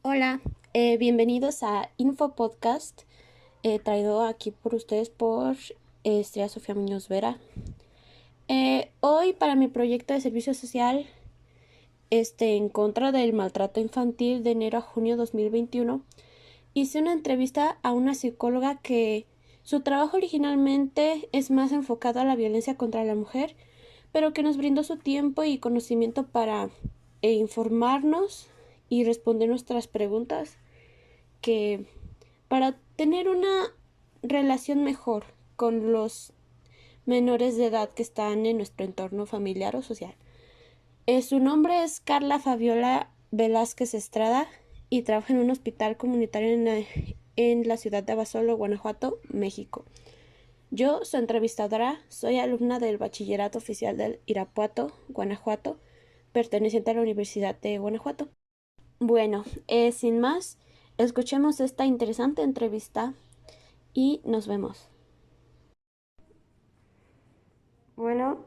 Hola, bienvenidos a Info Podcast, traído aquí por ustedes por Estrella Sofía Muñoz Vera. Hoy para mi proyecto de servicio social, en contra del maltrato infantil de enero a junio 2021, hice una entrevista a una psicóloga que su trabajo originalmente es más enfocado a la violencia contra la mujer, pero que nos brindó su tiempo y conocimiento para informarnos y responder nuestras preguntas que para tener una relación mejor con los menores de edad que están en nuestro entorno familiar o social. Su nombre es Carla Fabiola Velázquez Estrada y trabaja en un hospital comunitario en la ciudad de Abasolo, Guanajuato, México. Yo, su entrevistadora, soy alumna del Bachillerato Oficial del Irapuato, Guanajuato, perteneciente a la Universidad de Guanajuato. Bueno, sin más, escuchemos esta interesante entrevista y nos vemos. Bueno,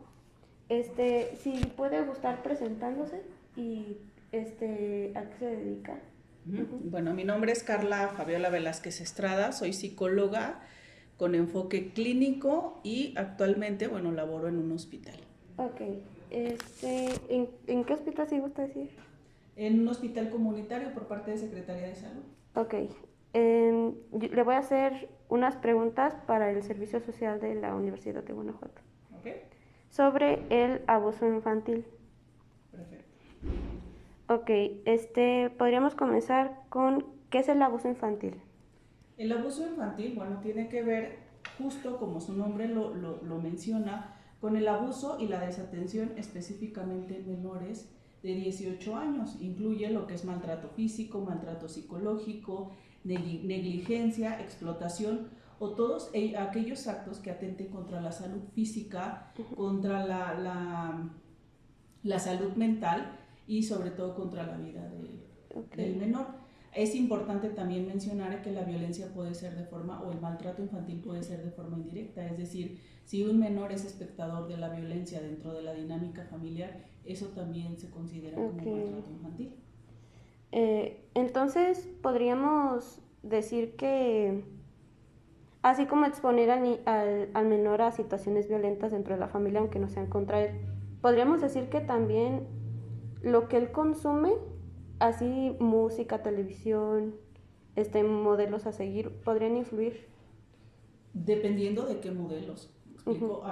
si puede gustar presentándose y a qué se dedica. Bueno, mi nombre es Carla Fabiola Velázquez Estrada, soy psicóloga con enfoque clínico y actualmente, bueno, laboro en un hospital. Ok, ¿en qué hospital se gusta decir? En un hospital comunitario por parte de Secretaría de Salud. Ok, le voy a hacer unas preguntas para el Servicio Social de la Universidad de Guanajuato ¿Ok? sobre el abuso infantil. Perfecto. Ok, podríamos comenzar con ¿qué es el abuso infantil? El abuso infantil, bueno, tiene que ver, justo como su nombre lo menciona, con el abuso y la desatención específicamente en menores de 18 años. Incluye lo que es maltrato físico, maltrato psicológico, negligencia, explotación o todos aquellos actos que atenten contra la salud física, contra la salud mental y sobre todo contra la vida del menor. Es importante también mencionar que la violencia puede ser de forma, o el maltrato infantil puede ser de forma indirecta, es decir, si un menor es espectador de la violencia dentro de la dinámica familiar, eso también se considera como maltrato infantil. Entonces, podríamos decir que, así como exponer al menor a situaciones violentas dentro de la familia, aunque no sean contra él, podríamos decir que también lo que él consume, así música, televisión, modelos a seguir, podrían influir. Dependiendo de qué modelos. ¿Me explico?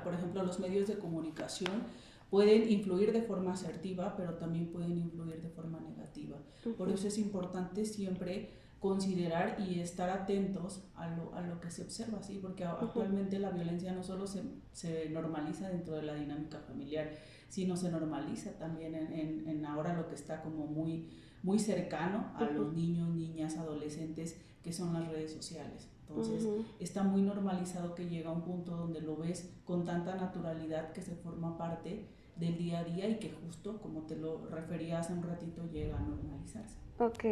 Por ejemplo, los medios de comunicación pueden influir de forma asertiva, pero también pueden influir de forma negativa. Por eso es importante siempre considerar y estar atentos a lo que se observa, ¿sí? Porque actualmente la violencia no solo se normaliza dentro de la dinámica familiar, sino se normaliza también en ahora lo que está como muy cercano a los niños, niñas, adolescentes, que son las redes sociales. Entonces, está muy normalizado que llega a un punto donde lo ves con tanta naturalidad que se forma parte del día a día y que justo, como te lo refería hace un ratito, llega a normalizarse. Ok,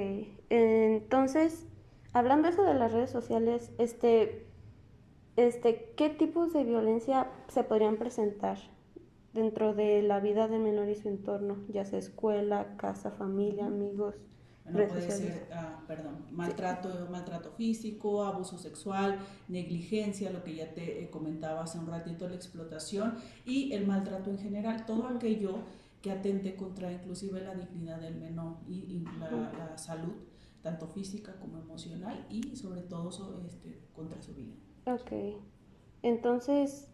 entonces, hablando eso de las redes sociales, ¿qué tipos de violencia se podrían presentar dentro de la vida del menor y su entorno, ya sea escuela, casa, familia, amigos, Bueno, redes puede sociales? ser, Sí. maltrato físico, abuso sexual, negligencia, lo que ya te comentaba hace un ratito, la explotación y el maltrato en general, todo aquello que atente contra inclusive la dignidad del menor y la salud, tanto física como emocional y sobre todo contra su vida. Ok, entonces,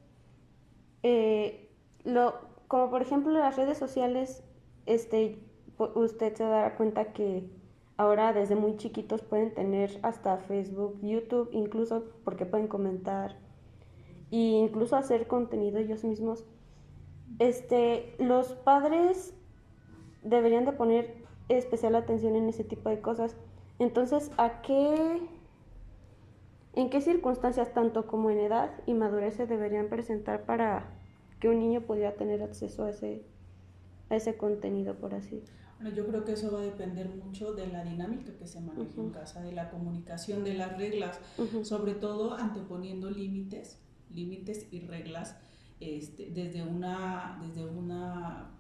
eh, lo, como por ejemplo las redes sociales, usted se dará cuenta que ahora desde muy chiquitos pueden tener hasta Facebook, YouTube, incluso porque pueden comentar e incluso hacer contenido ellos mismos. Los padres deberían de poner especial atención en ese tipo de cosas. Entonces, ¿en qué circunstancias, tanto como en edad y madurez, se deberían presentar para que un niño pudiera tener acceso a ese contenido, por así? Bueno, yo creo que eso va a depender mucho de la dinámica que se maneje en casa, de la comunicación, de las reglas, sobre todo anteponiendo límites y reglas desde una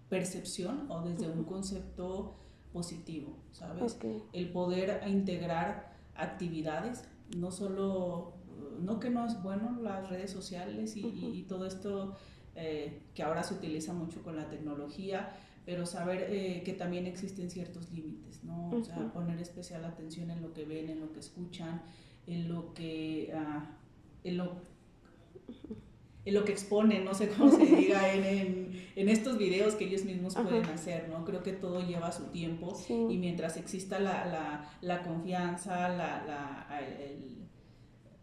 percepción o desde un concepto positivo, ¿sabes? Okay. El poder integrar actividades, no solo, no que no es bueno las redes sociales y todo esto que ahora se utiliza mucho con la tecnología, pero saber que también existen ciertos límites, ¿no? O sea, poner especial atención en lo que ven, en lo que escuchan, en lo que, en lo, en lo que exponen, no sé cómo se diga, en estos videos que ellos mismos pueden hacer, ¿no? Creo que todo lleva su tiempo y mientras exista la confianza,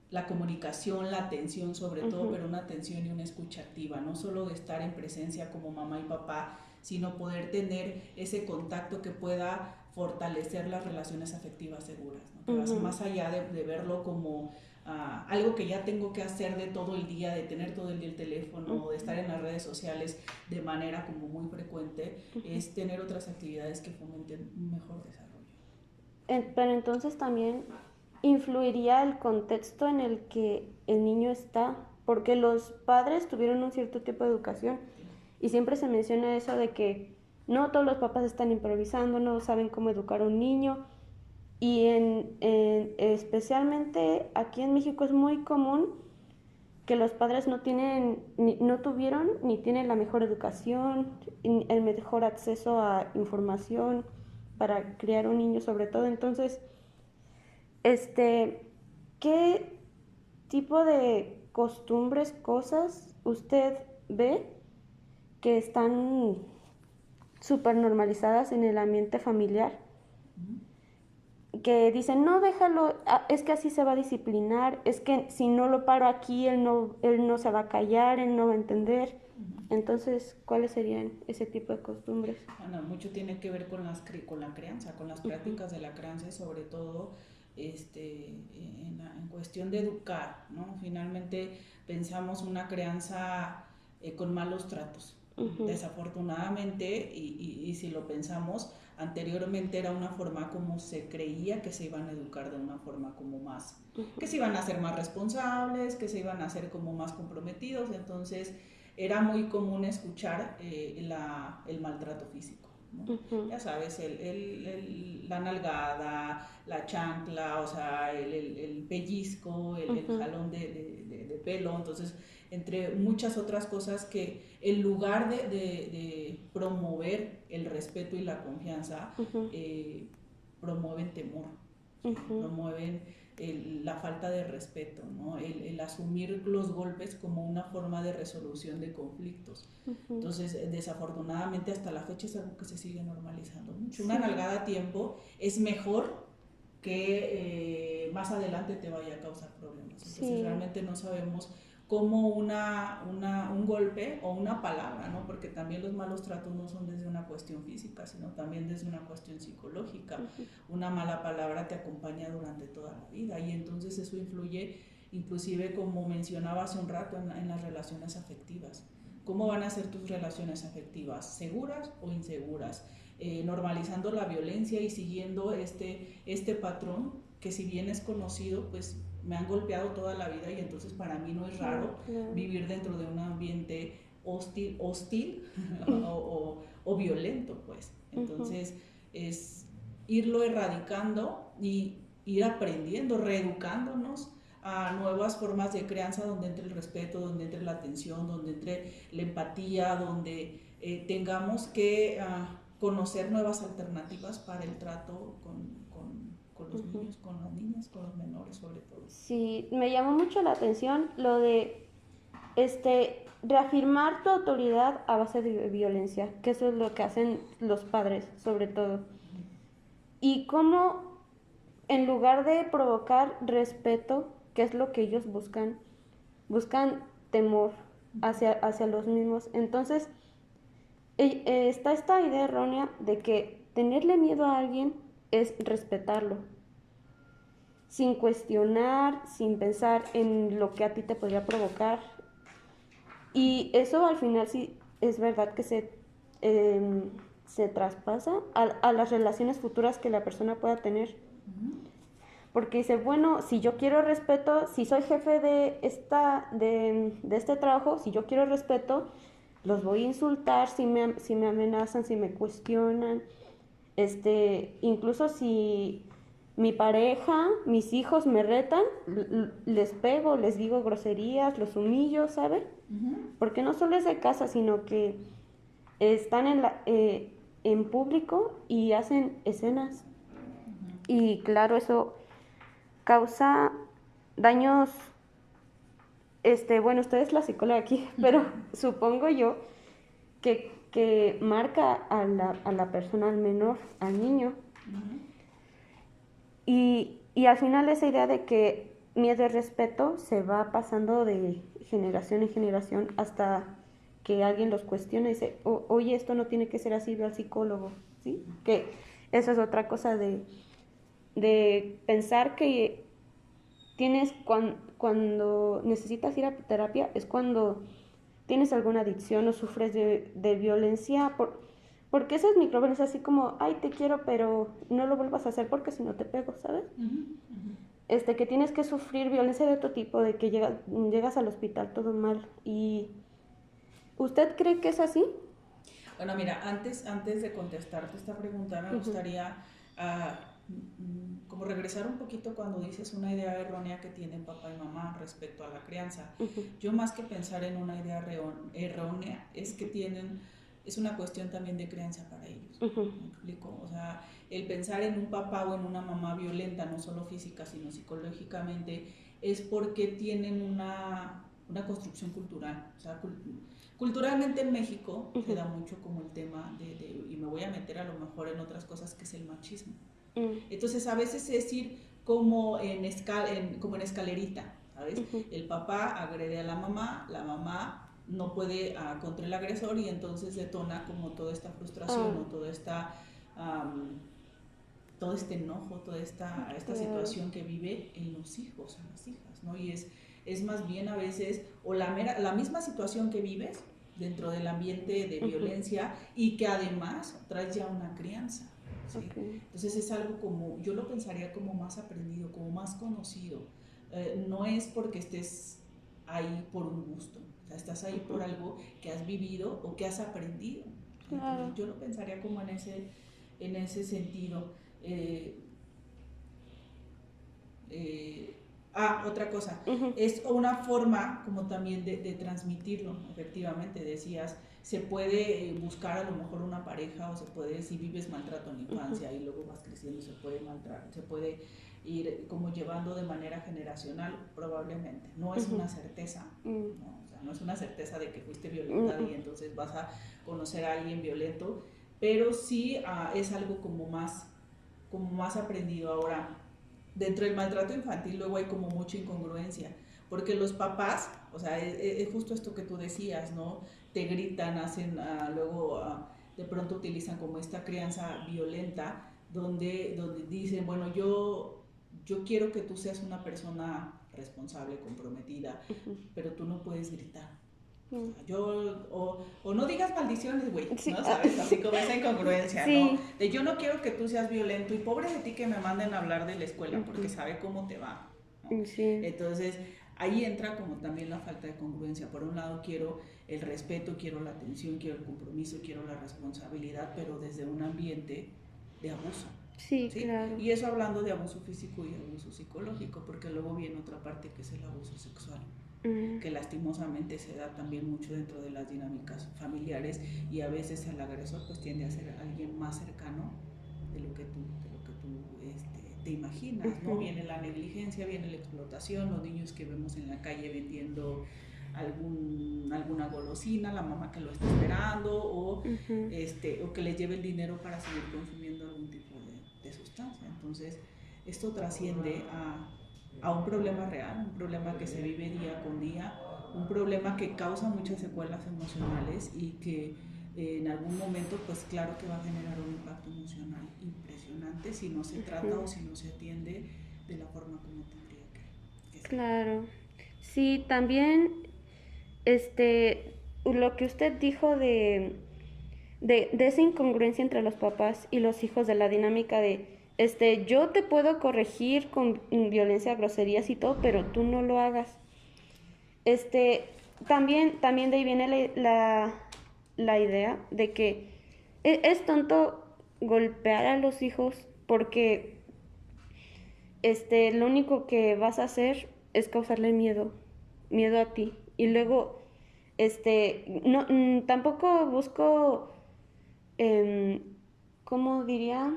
la comunicación, la atención sobre todo, pero una atención y una escucha activa, no solo de estar en presencia como mamá y papá, sino poder tener ese contacto que pueda fortalecer las relaciones afectivas seguras, ¿no? Que vas más allá de verlo como algo que ya tengo que hacer de todo el día, de tener todo el día el teléfono, de estar en las redes sociales de manera como muy frecuente, es tener otras actividades que fomenten un mejor desarrollo. Pero entonces también influiría el contexto en el que el niño está, porque los padres tuvieron un cierto tipo de educación y siempre se menciona eso de que no todos los papás están improvisando, no saben cómo educar a un niño y especialmente aquí en México es muy común que los padres no tuvieron ni tienen la mejor educación, el mejor acceso a información para criar un niño sobre todo. Entonces, ¿qué tipo de costumbres, cosas usted ve que están súper normalizadas en el ambiente familiar? Que dicen, no, déjalo, es que así se va a disciplinar, es que si no lo paro aquí, él no se va a callar, él no va a entender. Entonces, ¿cuáles serían ese tipo de costumbres? Bueno, mucho tiene que ver con la crianza, con las prácticas de la crianza y sobre todo en cuestión de educar, ¿no? Finalmente pensamos una crianza con malos tratos. Desafortunadamente, y si lo pensamos, anteriormente era una forma como se creía que se iban a educar, de una forma como más, que se iban a ser más responsables, que se iban a ser como más comprometidos, entonces era muy común escuchar el maltrato físico, ¿no? Ya sabes, la nalgada, la chancla, o sea, el pellizco, el jalón de pelo, entonces entre muchas otras cosas que en lugar de promover el respeto y la confianza, promueven temor, promueven la falta de respeto, ¿no? El asumir los golpes como una forma de resolución de conflictos. Entonces, desafortunadamente, hasta la fecha es algo que se sigue normalizando mucho. Una nalgada a tiempo es mejor que más adelante te vaya a causar problemas. Entonces, realmente no sabemos cómo un golpe o una palabra, ¿no? Porque también los malos tratos no son desde una cuestión física, sino también desde una cuestión psicológica. Una mala palabra te acompaña durante toda la vida y entonces eso influye, inclusive como mencionaba hace un rato, en las relaciones afectivas. ¿Cómo van a ser tus relaciones afectivas? ¿Seguras o inseguras? Normalizando la violencia y siguiendo este patrón que, si bien es conocido, pues me han golpeado toda la vida y entonces para mí no es raro vivir dentro de un ambiente hostil o violento, pues. Entonces es irlo erradicando y ir aprendiendo, reeducándonos a nuevas formas de crianza donde entre el respeto, donde entre la atención, donde entre la empatía, donde tengamos que conocer nuevas alternativas para el trato con los niños, con las niñas, con los menores sobre todo. Sí, me llamó mucho la atención lo de reafirmar tu autoridad a base de violencia, que eso es lo que hacen los padres, sobre todo. Y cómo, en lugar de provocar respeto, que es lo que ellos buscan temor hacia los mismos. Entonces, está esta idea errónea de que tenerle miedo a alguien es respetarlo, sin cuestionar, sin pensar en lo que a ti te podría provocar. Y eso al final sí es verdad que se traspasa a las relaciones futuras que la persona pueda tener. Porque dice, bueno, si yo quiero respeto, si soy jefe de este trabajo, si yo quiero respeto, los voy a insultar si me amenazan, si me cuestionan. Incluso si mi pareja, mis hijos me retan, les pego, les digo groserías, los humillo, ¿sabe? Porque no solo es de casa, sino que están en público y hacen escenas. Y claro, eso causa daños. Bueno, usted es la psicóloga aquí, pero supongo yo que marca a la persona, al menor, al niño. Y al final esa idea de que miedo y respeto se va pasando de generación en generación hasta que alguien los cuestiona y dice, oye, esto no tiene que ser así, ve al psicólogo, ¿sí? Que eso es otra cosa de pensar que tienes cuando necesitas ir a terapia es cuando tienes alguna adicción o sufres de violencia, porque esas microviolencias así como, ay, te quiero, pero no lo vuelvas a hacer porque si no te pego, ¿sabes? Que tienes que sufrir violencia de otro tipo, de que llegas al hospital todo mal. ¿Y usted cree que es así? Bueno, mira, antes de contestarte esta pregunta, me gustaría como regresar un poquito cuando dices una idea errónea que tienen papá y mamá respecto a la crianza. Yo más que pensar en una idea errónea, es que es una cuestión también de crianza para ellos. ¿Me explico? O sea, el pensar en un papá o en una mamá violenta, no solo física, sino psicológicamente, es porque tienen una construcción cultural. O sea, culturalmente en México se da mucho como el tema y me voy a meter a lo mejor en otras cosas, que es el machismo. Entonces a veces es ir como en escalerita, ¿sabes? El papá agrede a la mamá no puede contra el agresor y entonces detona como toda esta frustración o todo este enojo, toda esta situación que vive en los hijos, en las hijas, ¿no? Y es más bien a veces, o la misma situación que vives dentro del ambiente de violencia y que además traes ya una crianza, ¿sí? Entonces es algo como, yo lo pensaría como más aprendido, como más conocido. No es porque estés ahí por un gusto, o sea, estás ahí por algo que has vivido o que has aprendido. Entonces, yo lo pensaría como en ese sentido. Otra cosa, es una forma como también de transmitirlo, efectivamente, decías, se puede buscar a lo mejor una pareja o se puede, si vives maltrato en la infancia y luego vas creciendo, se puede ir como llevando de manera generacional, probablemente, no es una certeza, ¿no? O sea, no es una certeza de que fuiste violentada y entonces vas a conocer a alguien violento, pero sí es algo como más aprendido. Ahora, dentro del maltrato infantil luego hay como mucha incongruencia, porque los papás, o sea, es justo esto que tú decías, ¿no? Te gritan, hacen, luego de pronto utilizan como esta crianza violenta, donde dicen, bueno, yo quiero que tú seas una persona responsable, comprometida, pero tú no puedes gritar. O no digas maldiciones, güey, sí, ¿no? ¿Sabes? Así como esa incongruencia, sí. ¿No? De yo no quiero que tú seas violento y pobre de ti que me manden a hablar de la escuela porque sabe cómo te va, ¿no? Sí. Entonces, ahí entra como también la falta de congruencia. Por un lado quiero el respeto, quiero la atención, quiero el compromiso, quiero la responsabilidad, pero desde un ambiente de abuso. Sí, ¿sí? Claro. Y eso hablando de abuso físico y abuso psicológico, porque luego viene otra parte que es el abuso sexual, que lastimosamente se da también mucho dentro de las dinámicas familiares y a veces el agresor pues tiende a ser alguien más cercano de lo que tú te imaginas, ¿no? Viene la negligencia, viene la explotación, los niños que vemos en la calle vendiendo alguna golosina, la mamá que lo está esperando o que les lleve el dinero para seguir consumiendo algún tipo de sustancia. Entonces esto trasciende a un problema real, un problema que se vive día con día, un problema que causa muchas secuelas emocionales y que en algún momento pues claro que va a generar un impacto emocional impresionante si no se trata o si no se atiende de la forma como tendría que ser. Claro, sí, también lo que usted dijo de esa incongruencia entre los papás y los hijos, de la dinámica de yo te puedo corregir con violencia, groserías y todo, pero tú no lo hagas. También de ahí viene la idea de que es tonto golpear a los hijos porque lo único que vas a hacer es causarle miedo a ti. Y luego, no, tampoco busco, em, ¿cómo diría?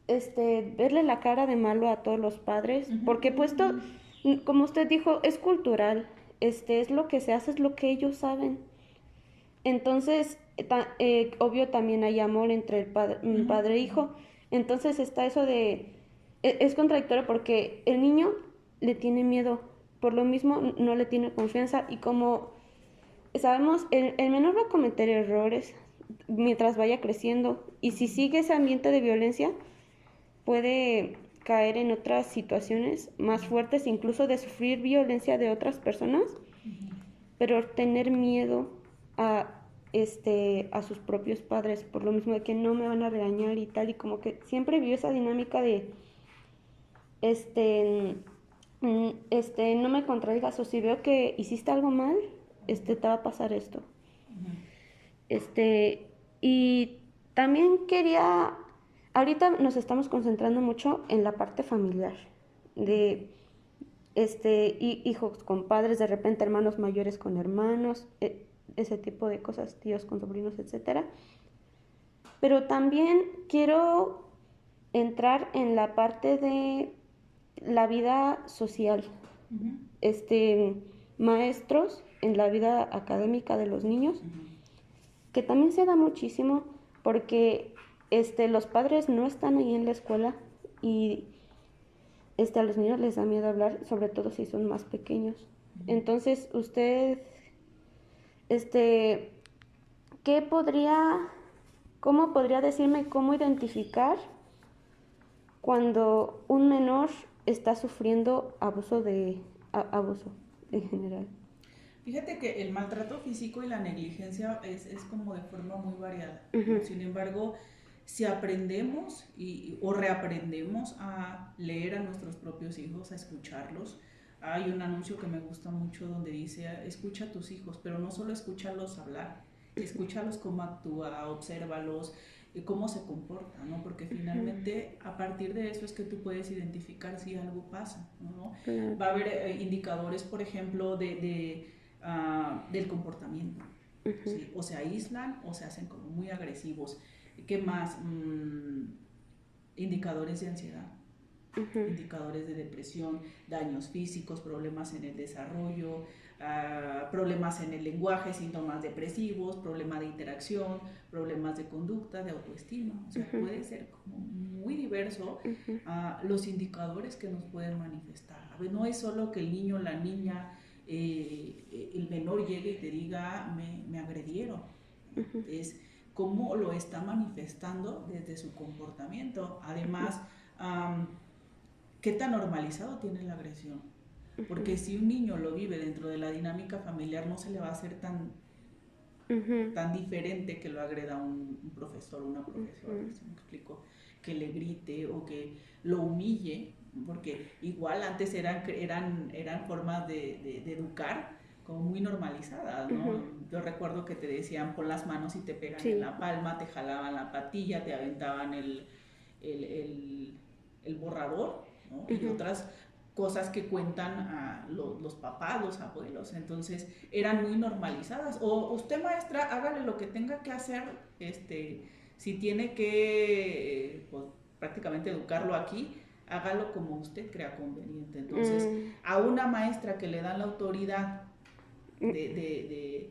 Verle la cara de malo a todos los padres, porque puesto, como usted dijo, es cultural, es lo que se hace, es lo que ellos saben. Entonces, obvio también hay amor entre el padre e hijo. Entonces está eso de, es contradictorio porque el niño le tiene miedo, por lo mismo no le tiene confianza y como sabemos, el menor va a cometer errores mientras vaya creciendo y si sigue ese ambiente de violencia puede caer en otras situaciones más fuertes, incluso de sufrir violencia de otras personas, pero tener miedo a a sus propios padres por lo mismo de que no me van a regañar y tal, y como que siempre vivió esa dinámica de no me contradigas, o si veo que hiciste algo mal, te va a pasar esto. Y también quería, ahorita nos estamos concentrando mucho en la parte familiar, de hijos con padres, de repente hermanos mayores con hermanos, ese tipo de cosas, tíos con sobrinos, etcétera. Pero también quiero entrar en la parte de la vida social, maestros en la vida académica de los niños, que también se da muchísimo porque los padres no están ahí en la escuela y a los niños les da miedo hablar, sobre todo si son más pequeños. Entonces, usted, ¿qué podría, cómo podría decirme cómo identificar cuando un menor está sufriendo abuso en general? Fíjate que el maltrato físico y la negligencia es como de forma muy variada. Sin embargo, si aprendemos o reaprendemos a leer a nuestros propios hijos, a escucharlos, hay un anuncio que me gusta mucho donde dice, escucha a tus hijos, pero no solo escúchalos hablar, escúchalos cómo actúa, obsérvalos, cómo se comporta, ¿no? Porque finalmente a partir de eso es que tú puedes identificar si algo pasa, ¿no? Va a haber indicadores, por ejemplo, del comportamiento. ¿Sí? O se aíslan o se hacen como muy agresivos. ¿Qué más? Indicadores de ansiedad, indicadores de depresión, daños físicos, problemas en el desarrollo, problemas en el lenguaje, síntomas depresivos, problemas de interacción, problemas de conducta, de autoestima. O sea, puede ser como muy diverso los indicadores que nos pueden manifestar. A ver, no es solo que el niño o la niña, el menor llegue y te diga, me agredieron. Es cómo lo está manifestando desde su comportamiento. Además, ¿qué tan normalizado tiene la agresión? Porque si un niño lo vive dentro de la dinámica familiar, no se le va a hacer tan diferente que lo agreda un profesor o una profesora, ¿sí me explico? Que le grite o que lo humille, porque igual antes eran formas de educar como muy normalizadas, ¿no? Yo recuerdo que te decían pon las manos y te pegan en la palma, te jalaban la patilla, te aventaban el borrador, ¿no? Y otras cosas que cuentan a los papás, los abuelos. Entonces eran muy normalizadas. O usted, maestra, hágale lo que tenga que hacer, si tiene que pues, prácticamente educarlo aquí, hágalo como usted crea conveniente. Entonces, a una maestra que le dan la autoridad de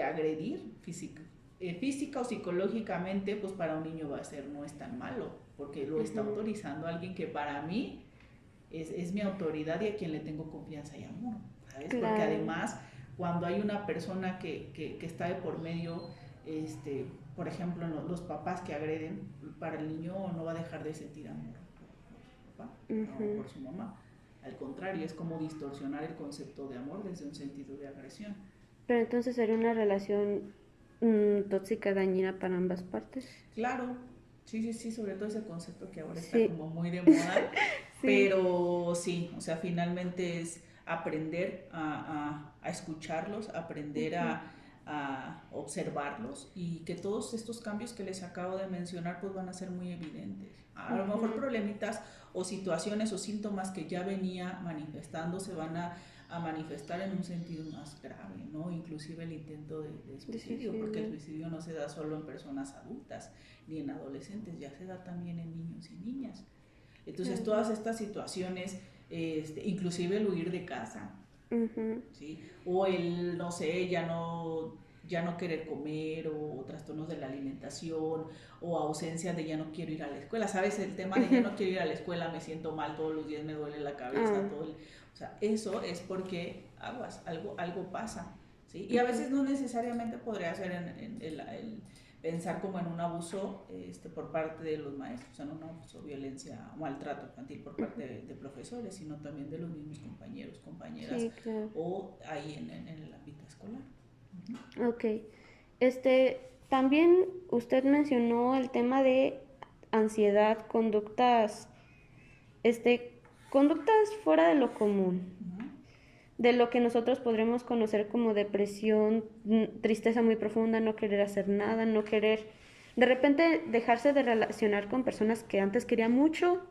agredir física o psicológicamente, pues para un niño va a ser, no es tan malo, porque lo está autorizando a alguien que para mí es mi autoridad y a quien le tengo confianza y amor, ¿sabes? Claro. Porque además, cuando hay una persona que está de por medio, por ejemplo, los papás que agreden, para el niño no va a dejar de sentir amor por su papá o por su mamá. Al contrario, es como distorsionar el concepto de amor desde un sentido de agresión. Pero entonces sería una relación tóxica, dañina para ambas partes. Claro, sí, sobre todo ese concepto que ahora está como muy de moda, pero sí, o sea, finalmente es aprender a escucharlos, aprender a a observarlos y que todos estos cambios que les acabo de mencionar pues van a ser muy evidentes. A lo mejor problemitas o situaciones o síntomas que ya venía manifestando se van a manifestar en un sentido más grave, ¿no? Inclusive el intento de suicidio, porque el suicidio no se da solo en personas adultas ni en adolescentes, ya se da también en niños y niñas. Entonces todas estas situaciones, inclusive el huir de casa, ¿sí? O el, no sé, ya no querer comer, o trastornos de la alimentación, o ausencia de ya no quiero ir a la escuela, ¿sabes? El tema de ya no quiero ir a la escuela, me siento mal todos los días, me duele la cabeza, o sea, eso es porque algo pasa, ¿sí? Y a veces no necesariamente podría ser en el pensar como en un abuso por parte de los maestros, o sea, no un abuso, violencia, maltrato infantil por parte de profesores, sino también de los mismos compañeros, compañeras, sí, claro. O ahí en el ámbito escolar. Ok. También usted mencionó el tema de ansiedad, conductas fuera de lo común, de lo que nosotros podremos conocer como depresión, tristeza muy profunda, no querer hacer nada, no querer, de repente dejarse de relacionar con personas que antes quería mucho.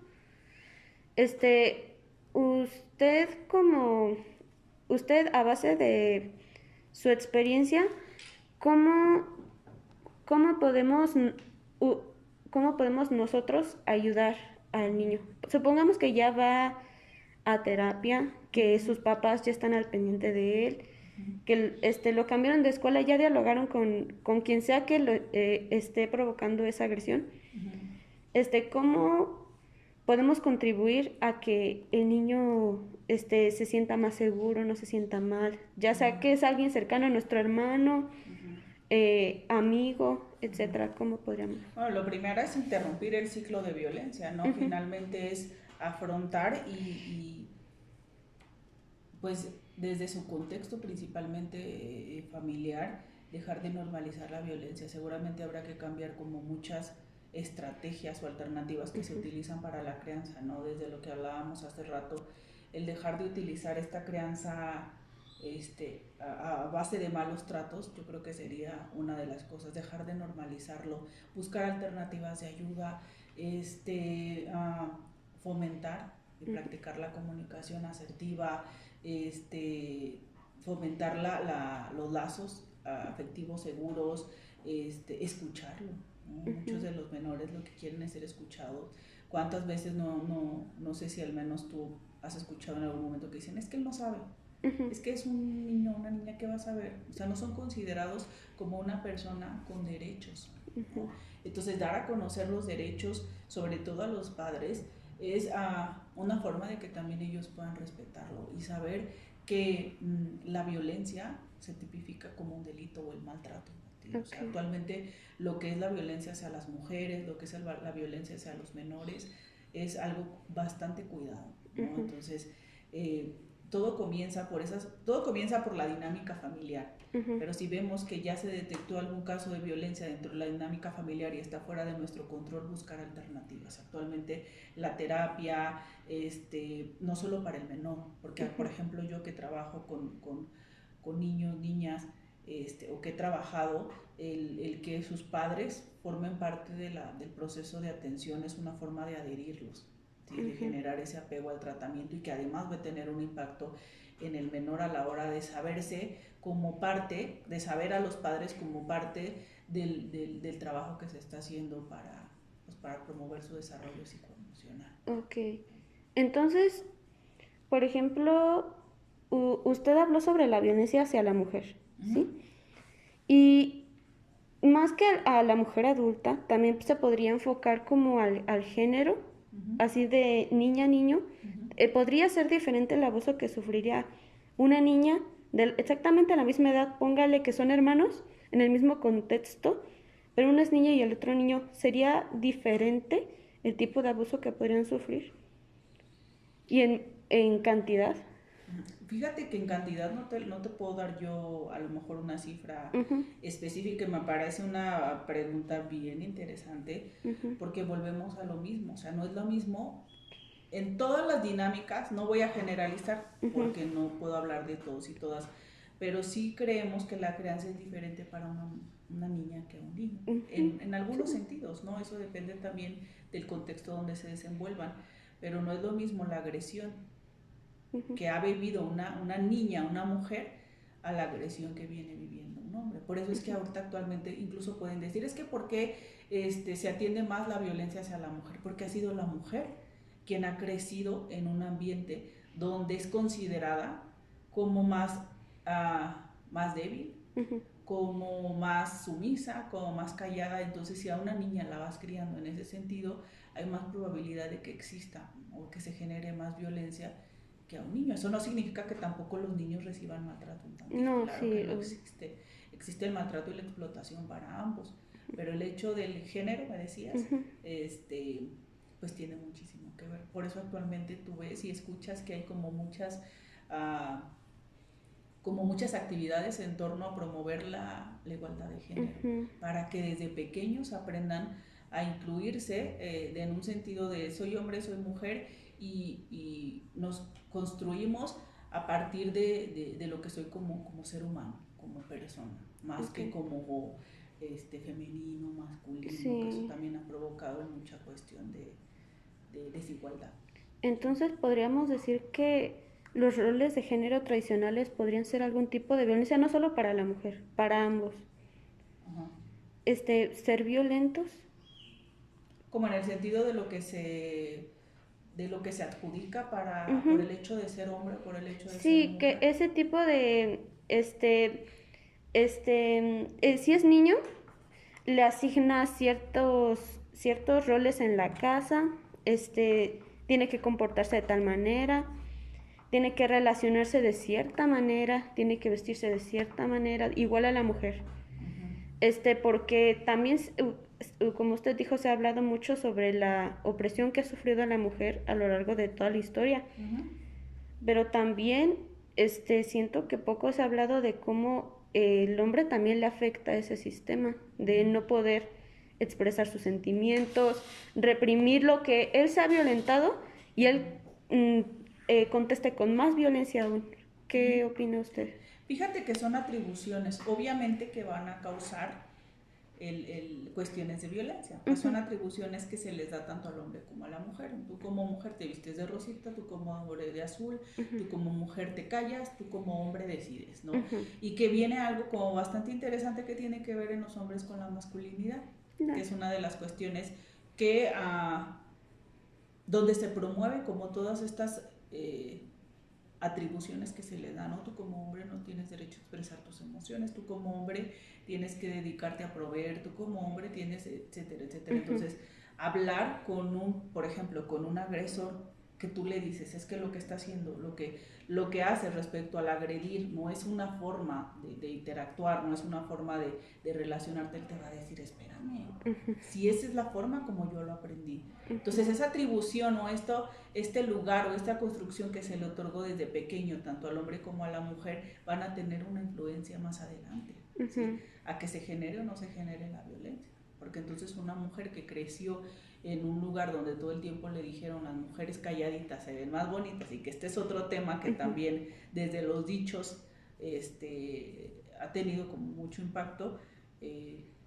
Usted a base de su experiencia, ¿cómo, cómo podemos, cómo podemos nosotros ayudar al niño? Supongamos que ya va a terapia, que sus papás ya están al pendiente de él, que lo cambiaron de escuela, ya dialogaron con quien sea que lo esté provocando esa agresión. ¿Cómo podemos contribuir a que el niño se sienta más seguro, no se sienta mal? Ya sea que es alguien cercano a nuestro hermano, amigo, etcétera. ¿Cómo podríamos? Bueno, lo primero es interrumpir el ciclo de violencia, ¿no? Finalmente es afrontar y pues desde su contexto principalmente familiar, dejar de normalizar la violencia. Seguramente habrá que cambiar como muchas estrategias o alternativas que se utilizan para la crianza, ¿no? Desde lo que hablábamos hace rato, el dejar de utilizar esta crianza a base de malos tratos, yo creo que sería una de las cosas, dejar de normalizarlo, buscar alternativas de ayuda, fomentar y practicar la comunicación asertiva, fomentar los lazos afectivos seguros, escucharlo, ¿no? Muchos de los menores lo que quieren es ser escuchados. ¿Cuántas veces no sé si al menos tú has escuchado en algún momento que dicen, es que él no sabe, es que es un niño, una niña que va a saber? O sea, no son considerados como una persona con derechos, ¿no? Entonces, dar a conocer los derechos, sobre todo a los padres, es una forma de que también ellos puedan respetarlo y saber que la violencia se tipifica como un delito o el maltrato. Okay. O sea, actualmente lo que es la violencia hacia las mujeres, lo que es la violencia hacia los menores, es algo bastante cuidado, ¿no? Entonces, todo comienza por la dinámica familiar. Pero si vemos que ya se detectó algún caso de violencia dentro de la dinámica familiar y está fuera de nuestro control, buscar alternativas. Actualmente la terapia, no solo para el menor, porque por ejemplo yo que trabajo con niños, niñas, o que he trabajado, el que sus padres formen parte del proceso de atención es una forma de adherirlos, ¿sí? De generar ese apego al tratamiento y que además va a tener un impacto en el menor a la hora de saberse como parte, de saber a los padres como parte del trabajo que se está haciendo para promover su desarrollo psicoemocional. Ok. Entonces, por ejemplo, usted habló sobre la violencia hacia la mujer, ¿sí? Y más que a la mujer adulta, también se podría enfocar como al género, así de niña a niño. Podría ser diferente el abuso que sufriría una niña de exactamente a la misma edad, póngale que son hermanos en el mismo contexto, pero una es niña y el otro niño. ¿Sería diferente el tipo de abuso que podrían sufrir? ¿Y en cantidad? Fíjate que en cantidad no te puedo dar yo a lo mejor una cifra específica. Me parece una pregunta bien interesante, porque volvemos a lo mismo. O sea, no es lo mismo en todas las dinámicas. No voy a generalizar porque no puedo hablar de todos y todas, pero sí creemos que la crianza es diferente para una niña que un niño, en algunos sentidos, ¿no? Eso depende también del contexto donde se desenvuelvan, pero no es lo mismo la agresión que ha vivido una niña, una mujer, a la agresión que viene viviendo un hombre. Por eso es que ahorita actualmente incluso pueden decir, es que ¿por qué se atiende más la violencia hacia la mujer? Porque ha sido la mujer quien ha crecido en un ambiente donde es considerada como más débil, como más sumisa, como más callada. Entonces, si a una niña la vas criando en ese sentido, hay más probabilidad de que exista o que se genere más violencia que a un niño. Eso no significa que tampoco los niños reciban maltrato infantil. No, Claro sí. que lo existe. Existe el maltrato y la explotación para ambos. Pero el hecho del género, me decías, pues tiene muchísimo que ver. Por eso actualmente tú ves y escuchas que hay como muchas actividades en torno a promover la igualdad de género, para que desde pequeños aprendan a incluirse en un sentido de soy hombre, soy mujer, y nos construimos a partir de lo que soy como ser humano, como persona, más que como femenino, masculino, Sí. que eso también ha provocado mucha cuestión de desigualdad. Entonces podríamos decir que los roles de género tradicionales podrían ser algún tipo de violencia, no solo para la mujer, para ambos. Ajá. Ser violentos. Como en el sentido de lo que se adjudica por el hecho de ser hombre, por el hecho de ser Sí, que mujer. ese tipo de, si es niño, le asigna ciertos roles en la casa, tiene que comportarse de tal manera, tiene que relacionarse de cierta manera, tiene que vestirse de cierta manera, igual a la mujer. Porque también, como usted dijo, se ha hablado mucho sobre la opresión que ha sufrido la mujer a lo largo de toda la historia. Pero también siento que poco se ha hablado de cómo el hombre también le afecta a ese sistema, de no poder expresar sus sentimientos, reprimir lo que él se ha violentado y él conteste con más violencia aún. ¿Qué opina usted? Fíjate que son atribuciones, obviamente que van a causar cuestiones de violencia, pues son atribuciones que se les da tanto al hombre como a la mujer. Tú como mujer te vistes de rosita, tú como hombre de azul, tú como mujer te callas, tú como hombre decides, ¿no? Y que viene algo como bastante interesante que tiene que ver en los hombres con la masculinidad, que es una de las cuestiones que donde se promueven como todas estas atribuciones que se le dan, ¿no? Tú como hombre no tienes derecho a expresar tus emociones, tú como hombre tienes que dedicarte a proveer, tú como hombre tienes, etcétera, etcétera. Entonces, hablar por ejemplo, con un agresor, que tú le dices, es que lo que está haciendo, lo que hace respecto al agredir, no es una forma de interactuar, no es una forma de relacionarte, él te va a decir, espérame, si esa es la forma como yo lo aprendí. Entonces, esa atribución o este lugar o esta construcción que se le otorgó desde pequeño, tanto al hombre como a la mujer, van a tener una influencia más adelante, ¿sí? A que se genere o no se genere la violencia. Porque entonces una mujer que creció en un lugar donde todo el tiempo le dijeron las mujeres calladitas se ven más bonitas, y que este es otro tema que también desde los dichos ha tenido como mucho impacto,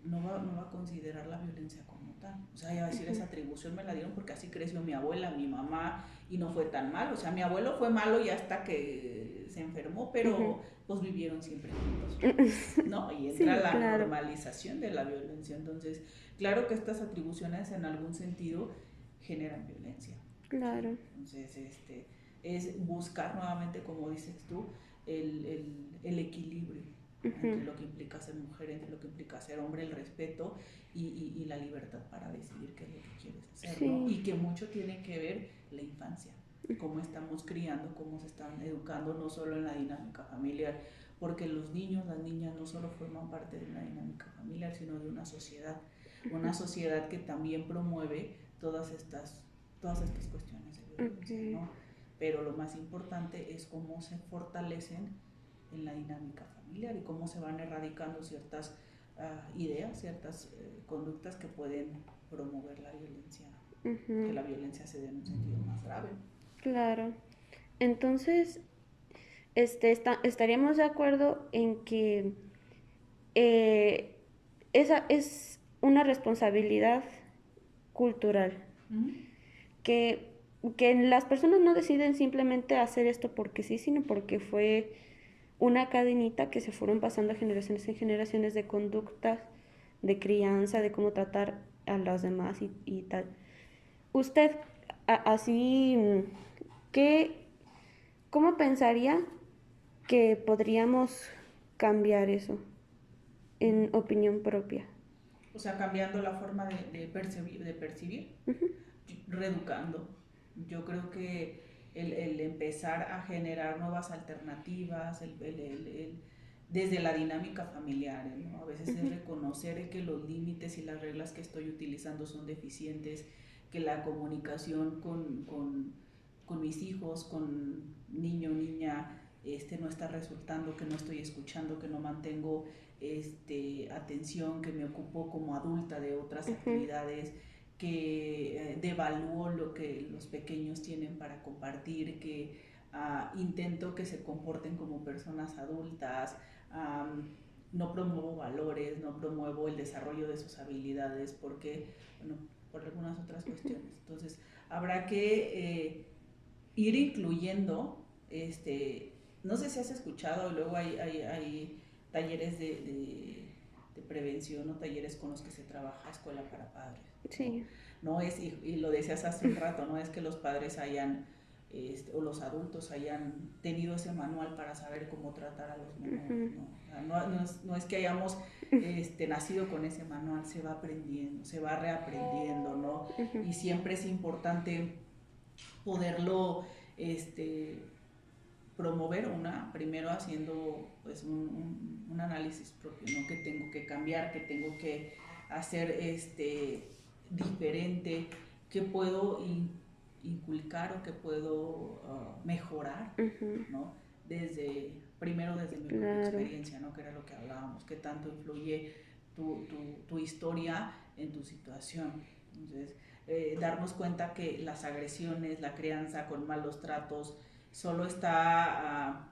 no va a considerar la violencia como tal. O sea, ella va a decir, esa atribución me la dieron porque así creció mi abuela, mi mamá, y no fue tan malo. O sea, mi abuelo fue malo y hasta que se enfermó, pero pues vivieron siempre juntos, ¿no? Y entra Sí, la claro. normalización de la violencia. Entonces, claro que estas atribuciones en algún sentido generan violencia. Claro. Entonces, es buscar nuevamente, como dices tú, el equilibrio entre lo que implica ser mujer, entre lo que implica ser hombre, el respeto y la libertad para decidir qué es lo que quieres hacer, Sí. ¿no? Y que mucho tiene que ver la infancia, cómo estamos criando, cómo se están educando, no solo en la dinámica familiar, porque los niños, las niñas no solo forman parte de una dinámica familiar, sino de una sociedad que también promueve todas estas cuestiones de violencia, ¿no? Pero lo más importante es cómo se fortalecen en la dinámica familiar y cómo se van erradicando ciertas ideas, ciertas conductas que pueden promover la violencia, que la violencia se dé en un sentido más grave. Claro. Entonces, estaríamos de acuerdo en que eh, esa es una responsabilidad cultural, Ujú. que, que las personas no deciden simplemente hacer esto porque sí, sino porque fue una cadenita que se fueron pasando generaciones en generaciones de conductas, de crianza, de cómo tratar a los demás y tal. Usted, así, ¿qué, cómo pensaría que podríamos cambiar eso en opinión propia? O sea, cambiando la forma de percibir, reeducando. Yo creo que el empezar a generar nuevas alternativas, desde la dinámica familiar, ¿no? A veces es reconocer que los límites y las reglas que estoy utilizando son deficientes, que la comunicación con mis hijos, con niño, niña, no está resultando, que no estoy escuchando, que no mantengo atención, que me ocupo como adulta de otras actividades, que devalúo lo que los pequeños tienen para compartir, que intento que se comporten como personas adultas, no promuevo valores, no promuevo el desarrollo de sus habilidades porque, bueno, por algunas otras cuestiones. Entonces, habrá que ir incluyendo, no sé si has escuchado, luego hay talleres de prevención o talleres con los que se trabaja escuela para padres. No, Sí. no es, y lo decías hace un rato, no es que los padres hayan, o los adultos hayan tenido ese manual para saber cómo tratar a los menores, ¿no? O sea, no es que hayamos nacido con ese manual, se va aprendiendo, se va reaprendiendo, ¿no? Y siempre es importante poderlo promover primero haciendo pues un análisis propio, ¿no? Que tengo que cambiar, que tengo que hacer diferente, que puedo inculcar o que puedo mejorar, ¿no? Primero desde mi propia Claro. experiencia, ¿no? Que era lo que hablábamos, que tanto influye tu historia en tu situación. Entonces, darnos cuenta que las agresiones, la crianza con malos tratos, solo está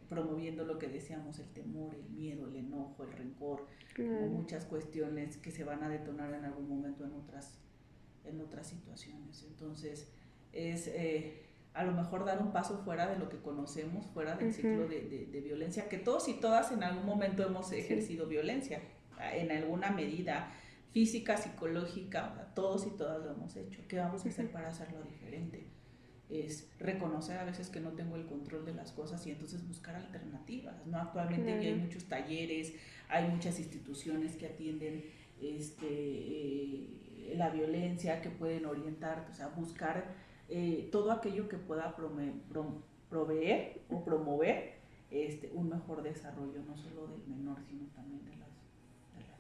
promoviendo lo que decíamos, el temor, el miedo, el enojo, el rencor, ¿no? Claro. Muchas cuestiones que se van a detonar en algún momento en otras situaciones. Entonces, es a lo mejor dar un paso fuera de lo que conocemos, fuera del ciclo de violencia, que todos y todas en algún momento hemos Sí. ejercido violencia, en alguna medida física, psicológica, todos y todas lo hemos hecho. ¿Qué vamos a hacer para hacerlo diferente? Es reconocer a veces que no tengo el control de las cosas y entonces buscar alternativas, ¿no? Actualmente ya hay Claro. muchos talleres, hay muchas instituciones que atienden la violencia, que pueden orientar, o sea, buscar todo aquello que pueda proveer o promover un mejor desarrollo, no solo del menor, sino también de las personas.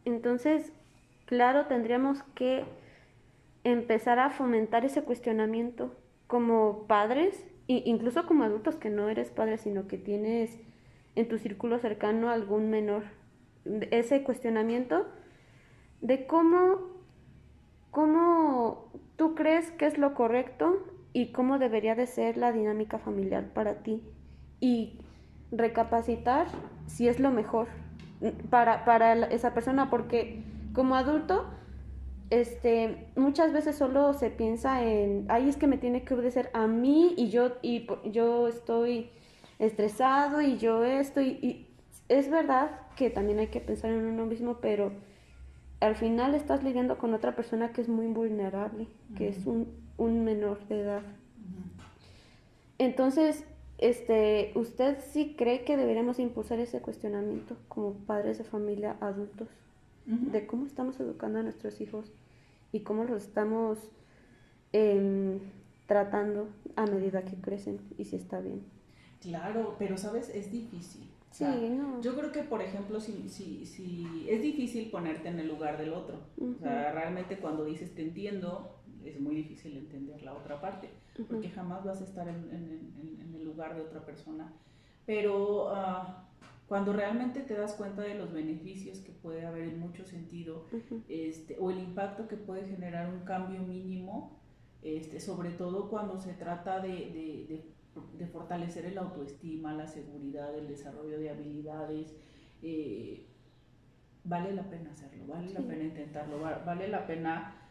Entonces, claro, tendríamos que empezar a fomentar ese cuestionamiento como padres, e incluso como adultos que no eres padre, sino que tienes en tu círculo cercano algún menor. Ese cuestionamiento de cómo tú crees que es lo correcto y cómo debería de ser la dinámica familiar para ti. Y recapacitar si es lo mejor para esa persona, porque como adulto muchas veces solo se piensa en, ay, es que me tiene que obedecer a mí yo estoy estresado y yo y es verdad que también hay que pensar en uno mismo, pero al final estás lidiando con otra persona que es muy vulnerable, que es un menor de edad. Entonces, ¿usted sí cree que deberíamos impulsar ese cuestionamiento como padres de familia adultos? De cómo estamos educando a nuestros hijos y cómo los estamos eh, tratando a medida que crecen y si está bien. Claro, pero sabes, es difícil. O sea, Sí, no. yo creo que, por ejemplo, si es difícil ponerte en el lugar del otro. O sea, realmente cuando dices te entiendo, es muy difícil entender la otra parte, porque jamás vas a estar en el lugar de otra persona. Pero cuando realmente te das cuenta de los beneficios que puede haber en mucho sentido, o el impacto que puede generar un cambio mínimo, sobre todo cuando se trata de de fortalecer el autoestima, la seguridad, el desarrollo de habilidades. Vale la pena hacerlo, vale la pena intentarlo, vale la pena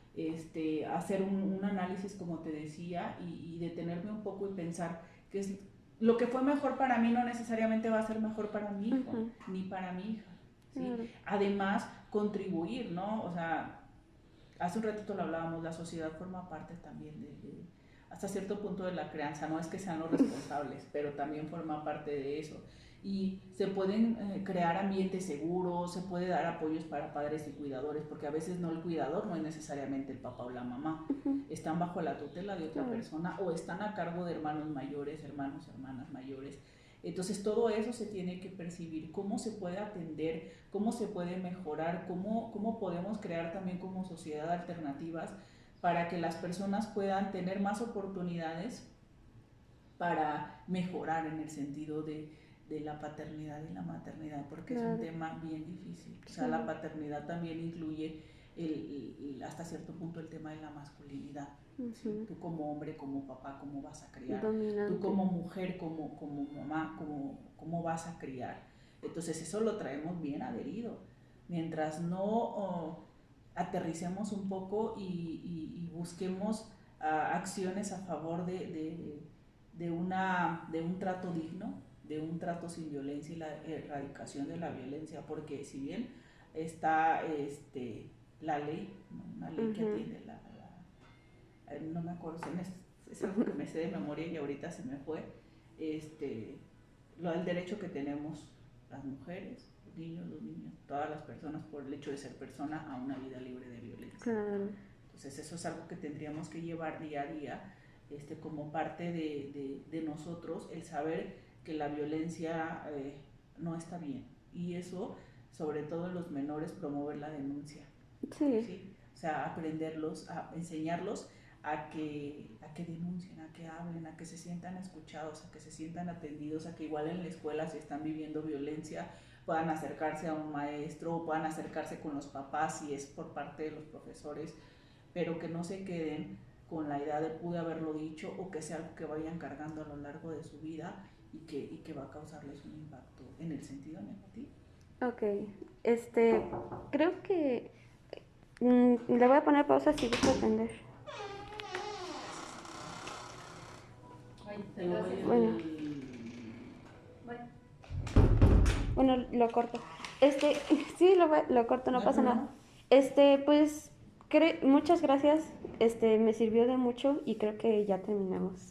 hacer un análisis, como te decía, y detenerme un poco y pensar que es lo que fue mejor para mí no necesariamente va a ser mejor para mi hijo, ni para mi hija. ¿Sí? Además, contribuir, ¿no? O sea, hace un ratito lo hablábamos, la sociedad forma parte también hasta cierto punto de la crianza, no es que sean los responsables, pero también forma parte de eso. Y se pueden crear ambientes seguros, se puede dar apoyos para padres y cuidadores, porque a veces no el cuidador no es necesariamente el papá o la mamá, están bajo la tutela de otra persona o están a cargo de hermanos mayores, hermanos, hermanas mayores. Entonces todo eso se tiene que percibir, cómo se puede atender, cómo se puede mejorar, cómo podemos crear también como sociedad alternativas para que las personas puedan tener más oportunidades para mejorar en el sentido de la paternidad y la maternidad, porque es un tema bien difícil. O sea, la paternidad también incluye hasta cierto punto el tema de la masculinidad. ¿Sí? Tú como hombre, como papá, ¿cómo vas a criar? Dominante. Tú como mujer, como mamá, ¿cómo vas a criar? Entonces eso lo traemos bien adherido. Mientras no aterricemos un poco y busquemos acciones a favor de un trato digno, de un trato sin violencia y la erradicación de la violencia, porque si bien está la ley, ¿no? Una ley que atiende no me acuerdo, es algo que me sé de memoria y ahorita se me fue, el derecho que tenemos las mujeres, los niños, todas las personas por el hecho de ser persona a una vida libre de violencia. Claro. Entonces eso es algo que tendríamos que llevar día a día como parte de nosotros, el saber que la violencia no está bien. Y eso, sobre todo en los menores, promover la denuncia. ¿Sí? O sea, aprenderlos, enseñarlos a que denuncien, a que hablen, a que se sientan escuchados, a que se sientan atendidos, a que igual en la escuela, si están viviendo violencia, puedan acercarse a un maestro o puedan acercarse con los papás si es por parte de los profesores, pero que no se queden con la idea de pude haberlo dicho, o que sea algo que vayan cargando a lo largo de su vida y que va a causarles un impacto en el sentido negativo. Ok, creo que le voy a poner pausa si gusta atender. Bueno, lo corto. Sí, lo corto, no pasa nada. Pues, muchas gracias. Me sirvió de mucho y creo que ya terminamos.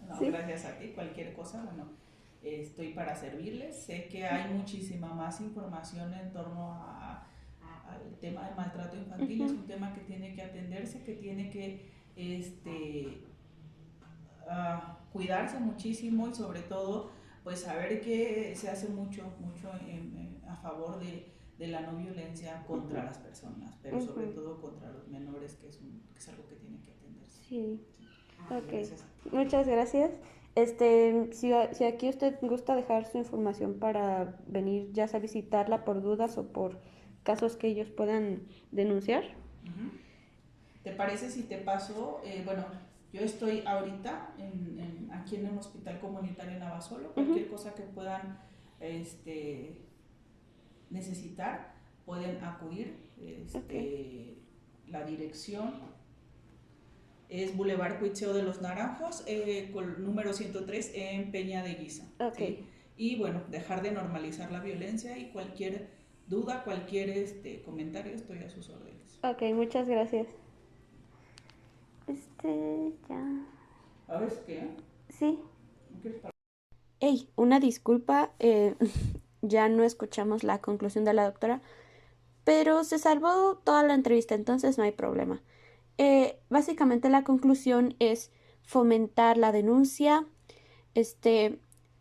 No, ¿sí? Gracias a ti. Cualquier cosa, bueno, estoy para servirles. Sé que hay muchísima más información en torno al tema del maltrato infantil. Es un tema que tiene que atenderse, que tiene que cuidarse muchísimo y sobre todo pues saber que se hace mucho a favor de la no violencia contra las personas, pero sobre todo contra los menores, que es algo que tiene que atenderse. Sí. Ok, gracias. Muchas gracias. Si aquí usted gusta dejar su información para venir ya sea a visitarla por dudas o por casos que ellos puedan denunciar. ¿Te parece si te paso? Bueno, yo estoy ahorita aquí en el Hospital Comunitario Navasolo. Cualquier cosa que puedan necesitar, pueden acudir. La dirección es Boulevard Cuitzeo de los Naranjos, con número 103 en Peña de Guisa. ¿Sí? Y bueno, dejar de normalizar la violencia, y cualquier duda, cualquier comentario, estoy a sus órdenes. Ok, muchas gracias. Ya. ¿Sabes qué? Sí. Hey, una disculpa, ya no escuchamos la conclusión de la doctora, pero se salvó toda la entrevista, entonces no hay problema. Básicamente la conclusión es fomentar la denuncia,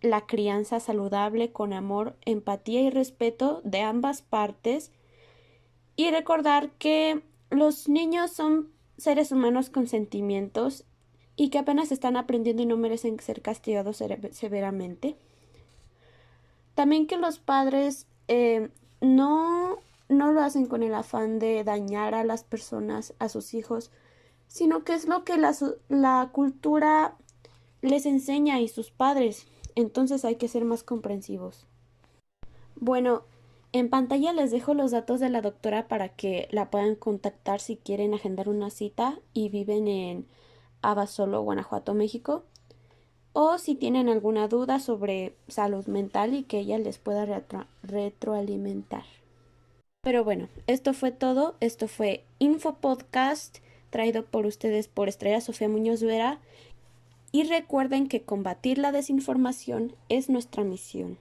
la crianza saludable con amor, empatía y respeto de ambas partes, y recordar que los niños son seres humanos con sentimientos y que apenas están aprendiendo y no merecen ser castigados severamente. También que los padres no lo hacen con el afán de dañar a las personas, a sus hijos, sino que es lo que la cultura les enseña y sus padres. Entonces hay que ser más comprensivos. Bueno, en pantalla les dejo los datos de la doctora para que la puedan contactar si quieren agendar una cita y viven en Abasolo, Guanajuato, México. O si tienen alguna duda sobre salud mental y que ella les pueda retroalimentar. Pero bueno, esto fue todo. Esto fue Info Podcast traído por ustedes por Estrella Sofía Muñoz Vera. Y recuerden que combatir la desinformación es nuestra misión.